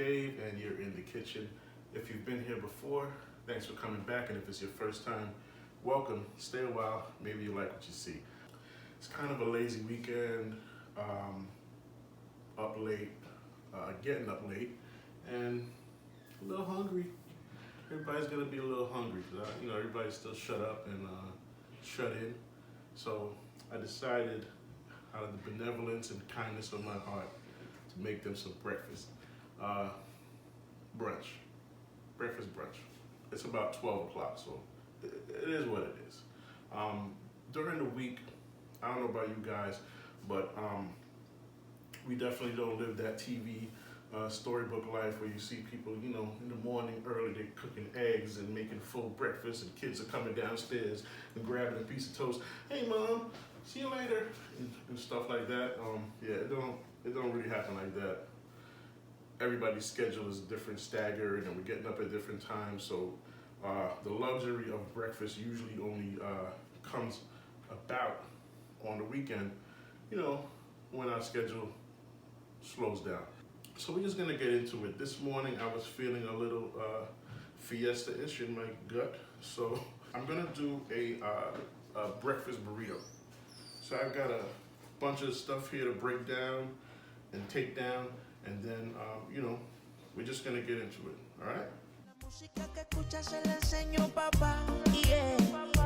Dave, and you're in the kitchen. If you've been here before, thanks for coming back, and if it's your first time, welcome. Stay a while, maybe you like what you see. It's kind of a lazy weekend, up late, getting up late, and a little hungry. Everybody's gonna be a little hungry, because everybody's still shut up and shut in. So I decided, out of the benevolence and kindness of my heart, to make them some breakfast. Brunch. Breakfast brunch. It's about 12 o'clock, so it is what it is. During the week, I don't know about you guys, but we definitely don't live that TV storybook life where you see people, in the morning early, they're cooking eggs and making full breakfast, and kids are coming downstairs and grabbing a piece of toast. Hey, Mom, see you later, and stuff like that. Yeah, it don't really happen like that. Everybody's schedule is different, staggered, and we're getting up at different times. So the luxury of breakfast usually only comes about on the weekend, when our schedule slows down. So we're just gonna get into it. This morning I was feeling a little fiesta-ish in my gut, so I'm gonna do a breakfast burrito. So I've got a bunch of stuff here to break down and take down, and then we're just gonna get into it. All right. Música que escucha se la enseño papá, yeah.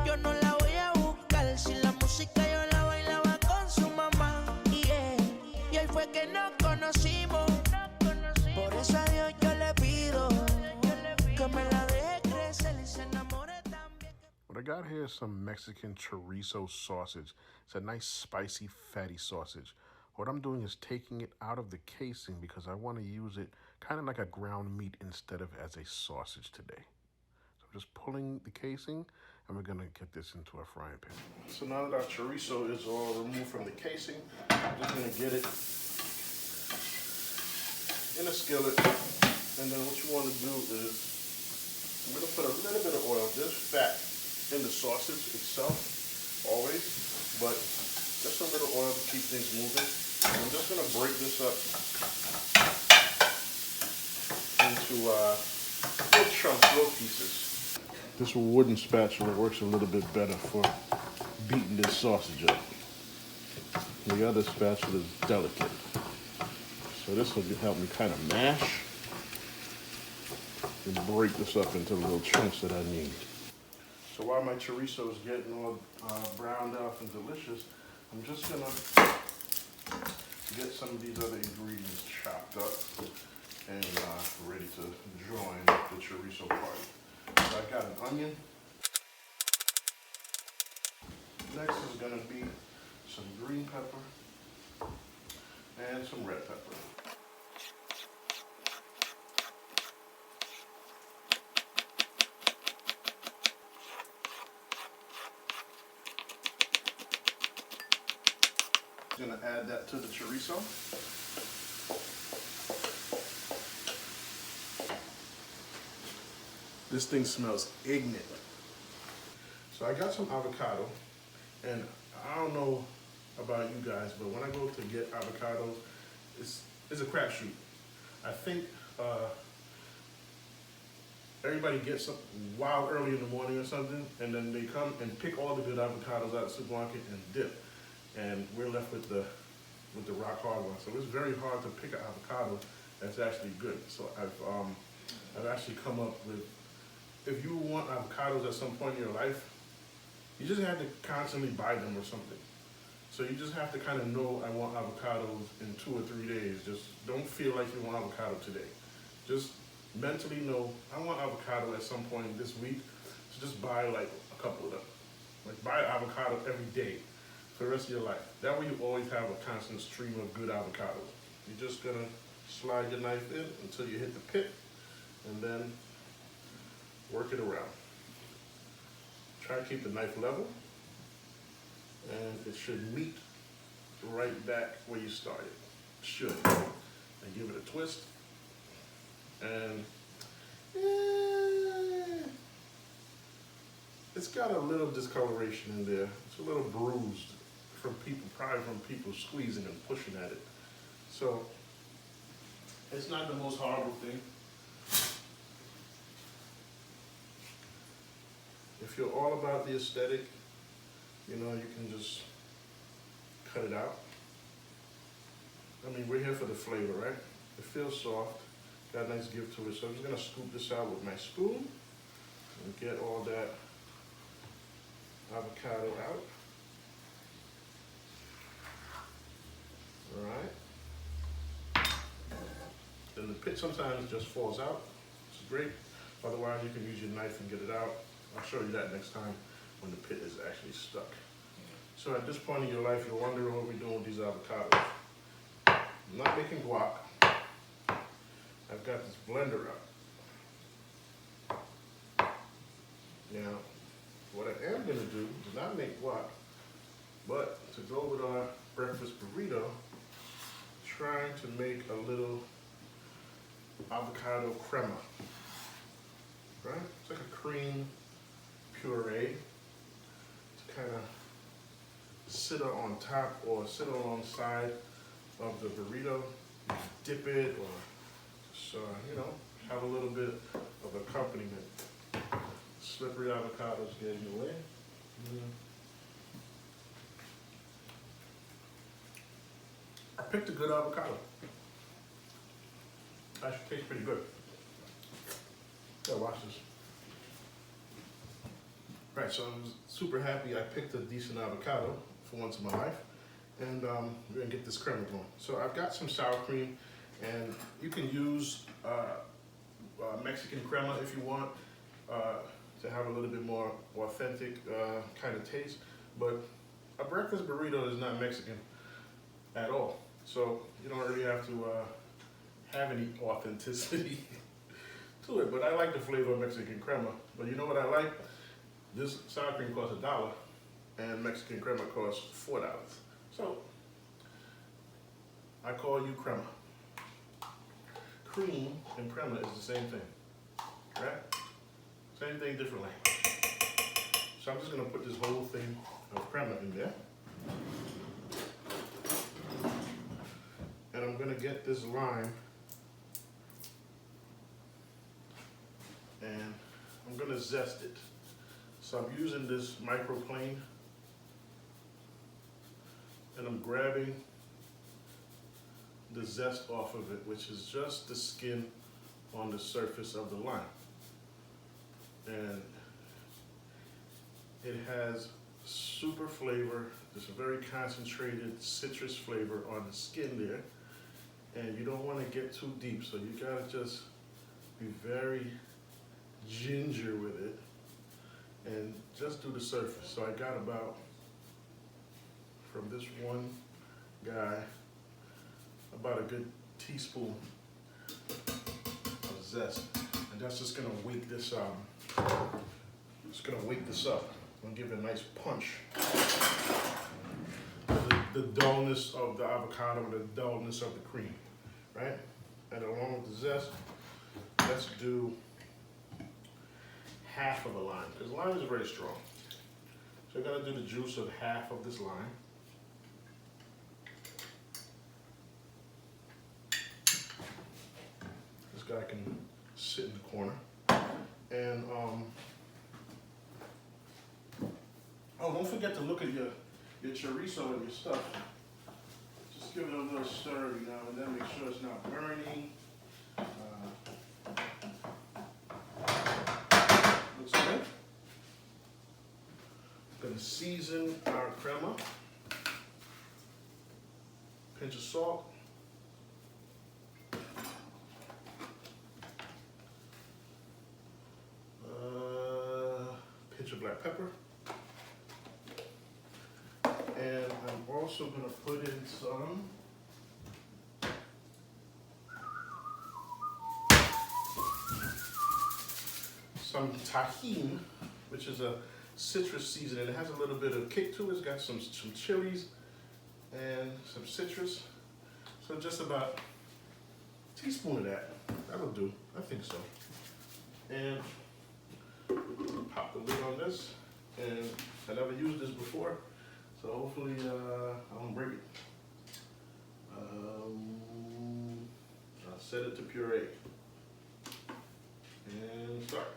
Yo no la voy a buscar, si la música yo la bailaba con su mamá, yeah. Y hoy fue que nos conocimos, por eso a Dios yo le pido que me la deje crecer y se enamore también. What I got here is some Mexican chorizo sausage. It's a nice spicy fatty sausage. What I'm doing is taking it out of the casing because I want to use it kind of like a ground meat instead of as a sausage today. So I'm just pulling the casing, and we're gonna get this into a frying pan. So now that our chorizo is all removed from the casing, I'm just gonna get it in a skillet, and then what you want to do is I'm gonna put a little bit of oil, there's fat in the sausage itself, always, but just a little oil to keep things moving. I'm just gonna break this up into little chunks, little pieces. This wooden spatula works a little bit better for beating this sausage up. The other spatula is delicate. So this will help me kind of mash and break this up into the little chunks that I need. So while my chorizo is getting all browned out and delicious, I'm just gonna get some of these other ingredients chopped up and ready to join the chorizo party. So I've got an onion. Next is gonna be some green pepper and some red pepper. Gonna add that to the chorizo. This thing smells ignorant. So I got some avocado, and I don't know about you guys, but when I go to get avocados, it's a crapshoot. I think everybody gets up wild early in the morning or something, and then they come and pick all the good avocados out of the supermarket and dip. And we're left with the rock hard one. So it's very hard to pick an avocado that's actually good. So I've actually come up with, if you want avocados at some point in your life, you just have to constantly buy them or something. So you just have to kind of know, I want avocados in 2 or 3 days. Just don't feel like you want avocado today. Just mentally know, I want avocado at some point this week. So just buy like a couple of them. Like buy avocado every day for the rest of your life. That way you always have a constant stream of good avocados. You're just gonna slide your knife in until you hit the pit, and then work it around. Try to keep the knife level, and it should meet right back where you started. Should. And give it a twist, and it's got a little discoloration in there. It's a little bruised from people, probably from people squeezing and pushing at it. So It's not the most horrible thing. If you're all about the aesthetic, you know, you can just cut it out. I mean, we're here for the flavor, right? It feels soft, got a nice give to it. So I'm just gonna scoop this out with my spoon and get all that avocado out. All right. Then the pit sometimes just falls out. It's great. Otherwise, you can use your knife and get it out. I'll show you that next time when the pit is actually stuck. So at this point in your life, you're wondering what we're doing with these avocados. I'm not making guac. I've got this blender out. Now, what I am gonna do is not make guac, but to go with our breakfast burrito, trying to make a little avocado crema, right? It's like a cream puree to kind of sit on top or sit alongside of the burrito. You can dip it or just, you know, have a little bit of accompaniment. Slippery avocados get in the way. I picked a good avocado. Actually tastes pretty good. Yeah, watch this. Right, so I'm super happy I picked a decent avocado for once in my life. And we're gonna get this crema going. So I've got some sour cream, and you can use Mexican crema if you want to have a little bit more authentic kind of taste. But a breakfast burrito is not Mexican at all. So you don't really have to have any authenticity to it. But I like the flavor of Mexican crema. But you know what I like? This sour cream costs $1 and Mexican crema costs $4. So I call you crema. Cream and crema is the same thing, right? Same thing, different language. So I'm just gonna put this whole thing of crema in there. And I'm gonna get this lime and I'm gonna zest it. So I'm using this microplane and I'm grabbing the zest off of it, which is just the skin on the surface of the lime. And it has super flavor. There's a very concentrated citrus flavor on the skin there. And you don't want to get too deep, so you gotta just be very ginger with it and just do the surface. So I got about, from this one guy, about a good teaspoon of zest. And that's just gonna wake this it's gonna wake this up and give it a nice punch. The dullness of the avocado and the dullness of the cream, right? And along with the zest, let's do half of a lime, because lime is very strong. So we're gonna do the juice of half of this lime. This guy can sit in the corner. And oh, don't forget to look at your chorizo and your stuff. Just give it a little stir every now and then, make sure it's not burning. Looks good. Gonna season our crema. Pinch of salt. Pinch of black pepper. And I'm also gonna put in some tahini, which is a citrus seasoning. It has a little bit of kick to it. It's got some chilies and some citrus. So just about a teaspoon of that. That'll do, I think so. And pop the lid on this. And I never used this before, so hopefully I don't break it. I'll set it to puree. And start.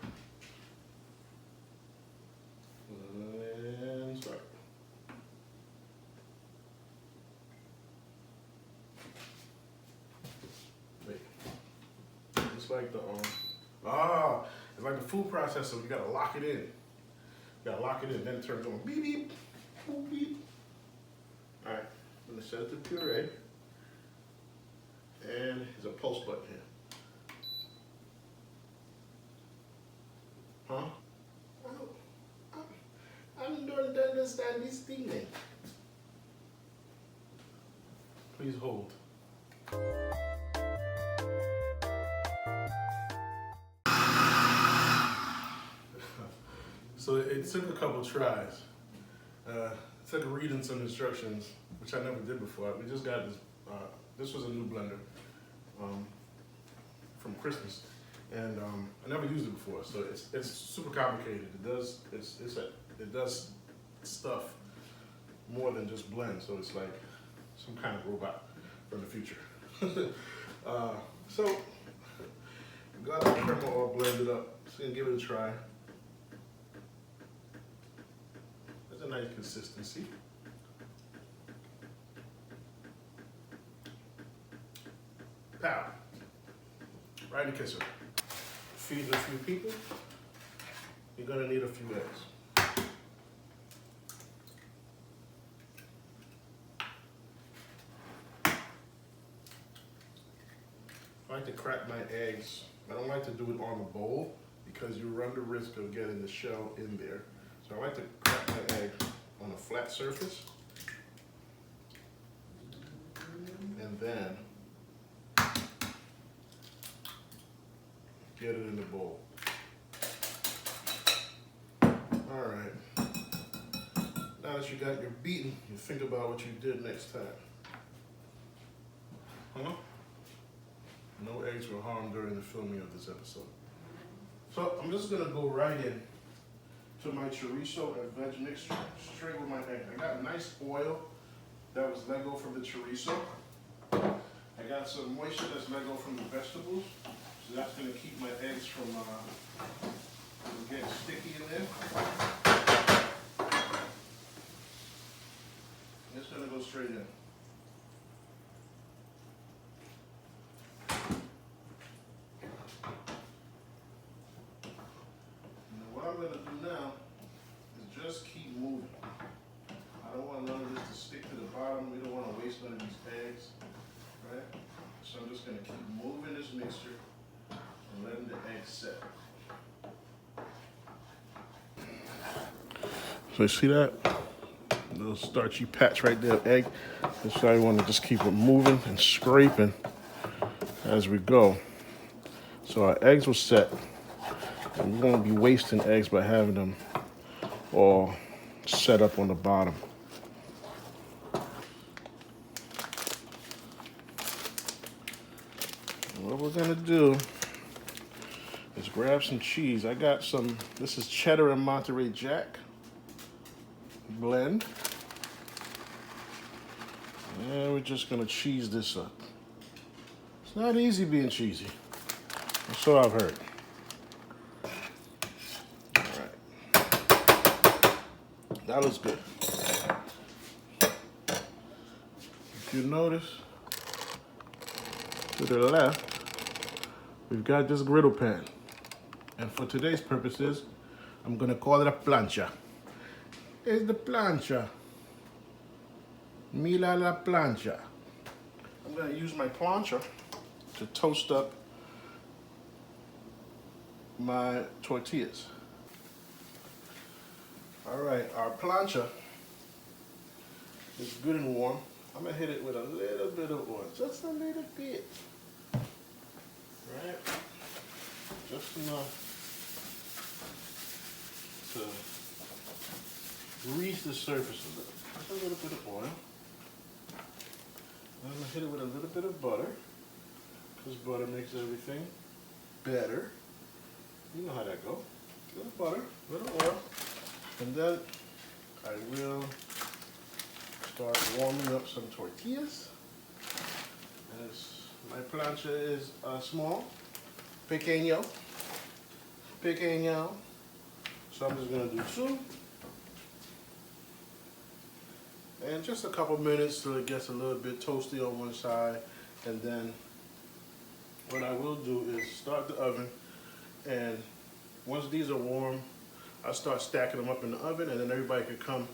And start. Wait. It's like the it's like the food processor. You gotta lock it in. You gotta lock it in. Then it turns on. Beep beep. Boop, beep. All right. I'm gonna set it to puree. And there's a pulse button here. Huh? I don't understand this thing. Please hold. So it took a couple tries. It took reading some instructions, which I never did before. We just got this. This was a new blender from Christmas, and I never used it before. So it's super complicated. It does stuff more than just blend. So it's like some kind of robot from the future. So got our crema all blended up. Just gonna give it a try. That's a nice consistency. Pow. Right in the kisser. Feed a few people. You're gonna need a few eggs. I like to crack my eggs. I don't like to do it on the bowl because you run the risk of getting the shell in there. So I like to crack my egg on a flat surface. And then get it in the bowl. All right. Now that you got your beating, you think about what you did next time. Huh? No eggs were harmed during the filming of this episode. So I'm just gonna go right in to my chorizo and veg mixture straight with my egg. I got nice oil that was let go from the chorizo. I got some moisture that's let go from the vegetables. So that's gonna keep my eggs from getting sticky in there. I'm just gonna go straight in. What I'm gonna do now is just keep moving. I don't want none of this to stick to the bottom. We don't want to waste none of these eggs, right? So I'm just gonna keep moving this mixture and letting the eggs set. So you see that? Little starchy patch right there, egg. That's why you want to just keep it moving and scraping as we go. So our eggs were set. And we won't be wasting eggs by having them all set up on the bottom. And what we're gonna do is grab some cheese. I got some, this is cheddar and Monterey Jack blend. And we're just gonna cheese this up. It's not easy being cheesy. So I've heard. That looks good. If you notice, to the left, we've got this griddle pan. And for today's purposes, I'm gonna call it a plancha. It's the plancha. Mila la plancha. I'm gonna use my plancha to toast up my tortillas. All right, our plancha is good and warm. I'm gonna hit it with a little bit of oil, just a little bit. Right? Just enough to grease the surface a little. Just a little bit of oil. I'm gonna hit it with a little bit of butter, because butter makes everything better. You know how that goes. A little butter, a little oil. And then I will start warming up some tortillas. As My plancha is small, pequeño. So I'm just gonna do 2. And just a couple minutes till it gets a little bit toasty on one side. And then what I will do is start the oven, and once these are warm, I'll start stacking them up in the oven, and then everybody can come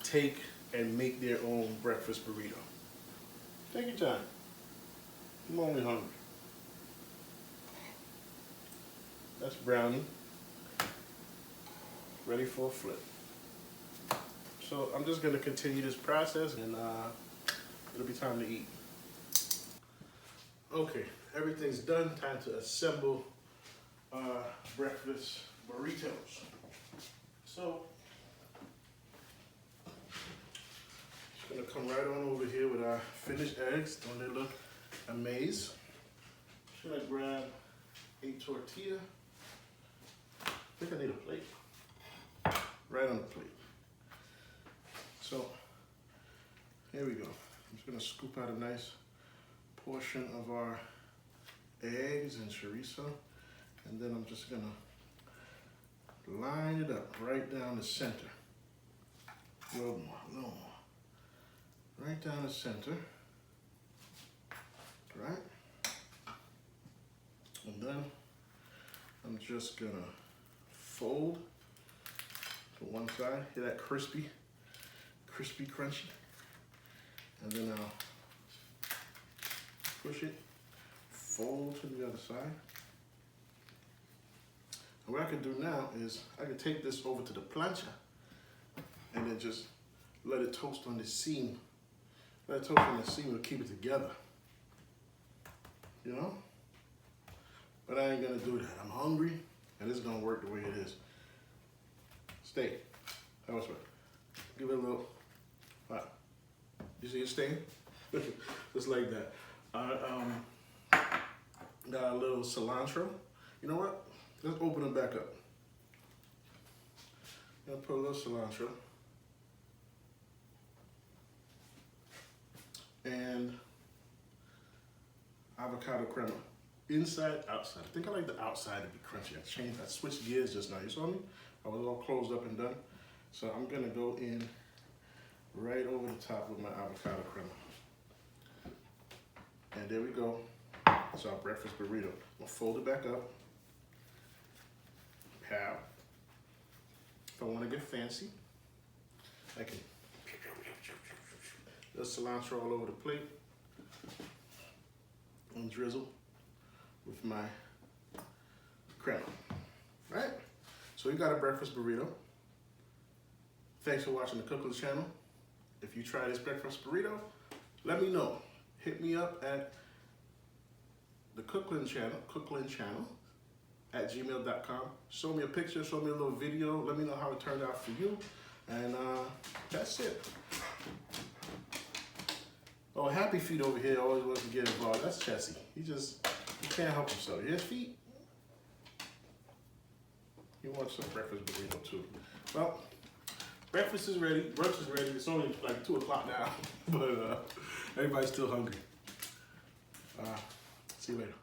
take and make their own breakfast burrito. Take your time. I'm only hungry. That's brownie. Ready for a flip. So I'm just gonna continue this process, and it'll be time to eat. Okay, everything's done. Time to assemble breakfast burritos. So, just gonna come right on over here with our finished eggs. Don't they look amazing? Just gonna grab a tortilla. I think I need a plate. Right on the plate. So, here we go. I'm just gonna scoop out a nice portion of our eggs and chorizo, and then I'm just gonna line it up right down the center. A little more. Right down the center. Right? And then I'm just gonna fold to one side. Hear that crispy, crunchy. And then I'll push it, fold to the other side. And what I can do now is I can take this over to the plancha and then just let it toast on the seam. Let it toast on the seam to keep it together. You know? But I ain't gonna do that. I'm hungry and it's gonna work the way it is. Stay. That was right. Give it a little. Wow. You see it staying? Just like that. Got a little cilantro. You know what? Let's open it back up. I'm gonna put a little cilantro. And avocado crema. Inside, outside. I think I like the outside to be crunchy. I switched gears just now. You saw me? I was all closed up and done. So I'm gonna go in right over the top with my avocado crema. And there we go. It's our breakfast burrito. I'm gonna fold it back up. Pow. If I wanna get fancy, I can. There's cilantro all over the plate. And drizzle with my crema. Right? So we got a breakfast burrito. Thanks for watching the Cooklyn channel. If you try this breakfast burrito, let me know. Hit me up at the Cooklyn channel at gmail.com. Show me a picture, show me a little video. Let me know how it turned out for you. And that's it. Oh, Happy Feet over here always wants to get involved. That's Chessie. He can't help himself. His feet. He wants some breakfast burrito too. Well, breakfast is ready. Brunch is ready. It's only like 2 o'clock now, but everybody's still hungry. See you later.